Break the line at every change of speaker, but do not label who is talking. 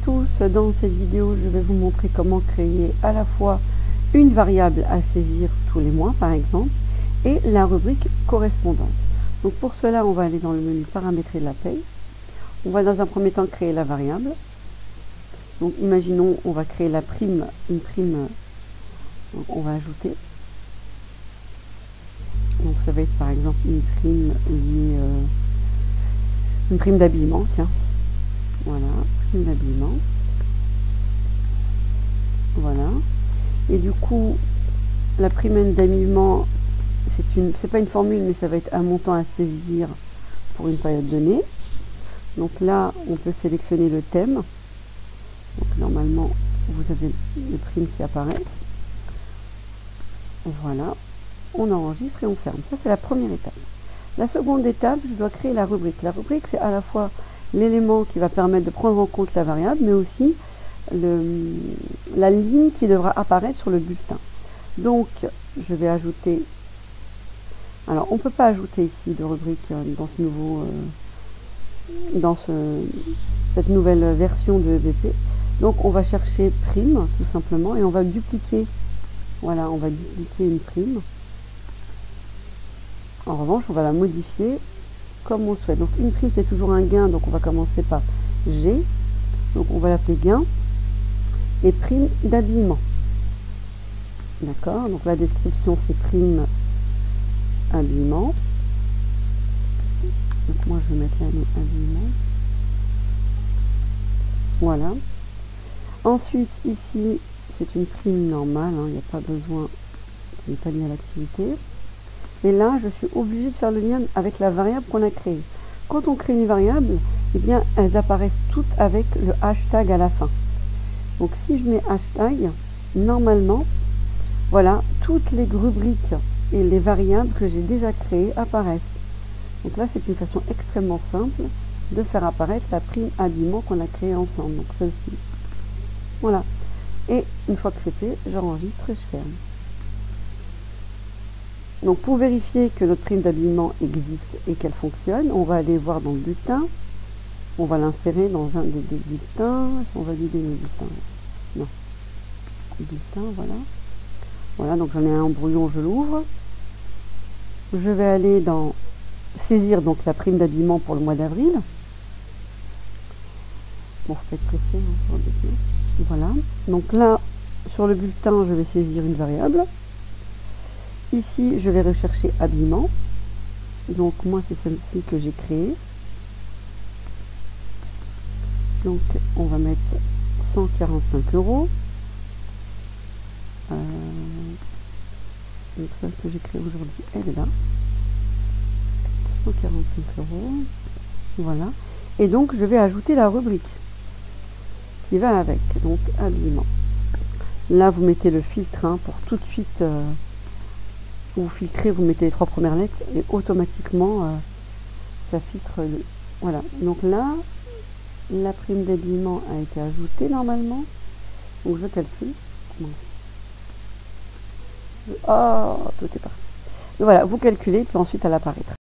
tous, dans cette vidéo je vais vous montrer comment créer à la fois une variable à saisir tous les mois par exemple et la rubrique correspondante. Donc pour cela on va aller dans le menu paramétrer la paye. On va dans un premier temps créer la variable. Donc imaginons on va créer la prime, une prime, donc on va ajouter. Donc ça va être par exemple une prime liée, une prime d'habillement, tiens. Voilà, prime d'habillement. Voilà. Et du coup, la prime d'habillement, c'est pas une formule, mais ça va être un montant à saisir pour une période donnée. Donc là, on peut sélectionner le thème. Donc normalement, vous avez les primes qui apparaissent. Voilà. On enregistre et on ferme. Ça, c'est la première étape. La seconde étape, je dois créer la rubrique. La rubrique, c'est à la fois l'élément qui va permettre de prendre en compte la variable, mais aussi la ligne qui devra apparaître sur le bulletin. Donc, je vais ajouter... Alors, on ne peut pas ajouter ici de rubrique dans ce nouveau... cette nouvelle version de EVP. Donc, on va chercher prime, tout simplement, et on va dupliquer. Voilà, on va dupliquer une prime. En revanche, on va la modifier comme on souhaite. Donc une prime, c'est toujours un gain, donc on va commencer par G. Donc on va l'appeler gain. Et prime d'habillement. D'accord. Donc la description, c'est prime habillement. Donc moi, je vais mettre là habillement. Voilà. Ensuite, ici, c'est une prime normale. Il n'y a pas besoin, qui n'est pas liée à l'activité. Et là, je suis obligée de faire le lien avec la variable qu'on a créée. Quand on crée une variable, eh bien, elles apparaissent toutes avec le hashtag à la fin. Donc, si je mets hashtag, normalement, voilà, toutes les rubriques et les variables que j'ai déjà créées apparaissent. Donc là, c'est une façon extrêmement simple de faire apparaître la prime habillement qu'on a créée ensemble. Donc, celle-ci. Voilà. Et une fois que c'est fait, j'enregistre et je ferme. Donc pour vérifier que notre prime d'habillement existe et qu'elle fonctionne, on va aller voir dans le bulletin. On va l'insérer dans un des bulletins. On va vider le bulletin. Non. Bulletin, voilà. Voilà, donc j'en ai un en brouillon, je l'ouvre. Je vais aller dans saisir donc la prime d'habillement pour le mois d'avril. Bon, peut-être presser, hein, voilà. Donc là, sur le bulletin, je vais saisir une variable. Ici, je vais rechercher habillement. Donc, moi, c'est celle-ci que j'ai créée. Donc, on va mettre 145 €. Donc, celle que j'ai créée aujourd'hui, elle est là. 145 €. Voilà. Et donc, je vais ajouter la rubrique qui va avec. Donc, habillement. Là, vous mettez le filtre hein, pour tout de suite... vous filtrez, vous mettez les 3 premières lettres et automatiquement ça filtre le... Voilà, donc là la prime d'habillement a été ajoutée normalement, donc je calcule. Oh, tout est parti. Et voilà, vous calculez puis ensuite elle apparaîtra.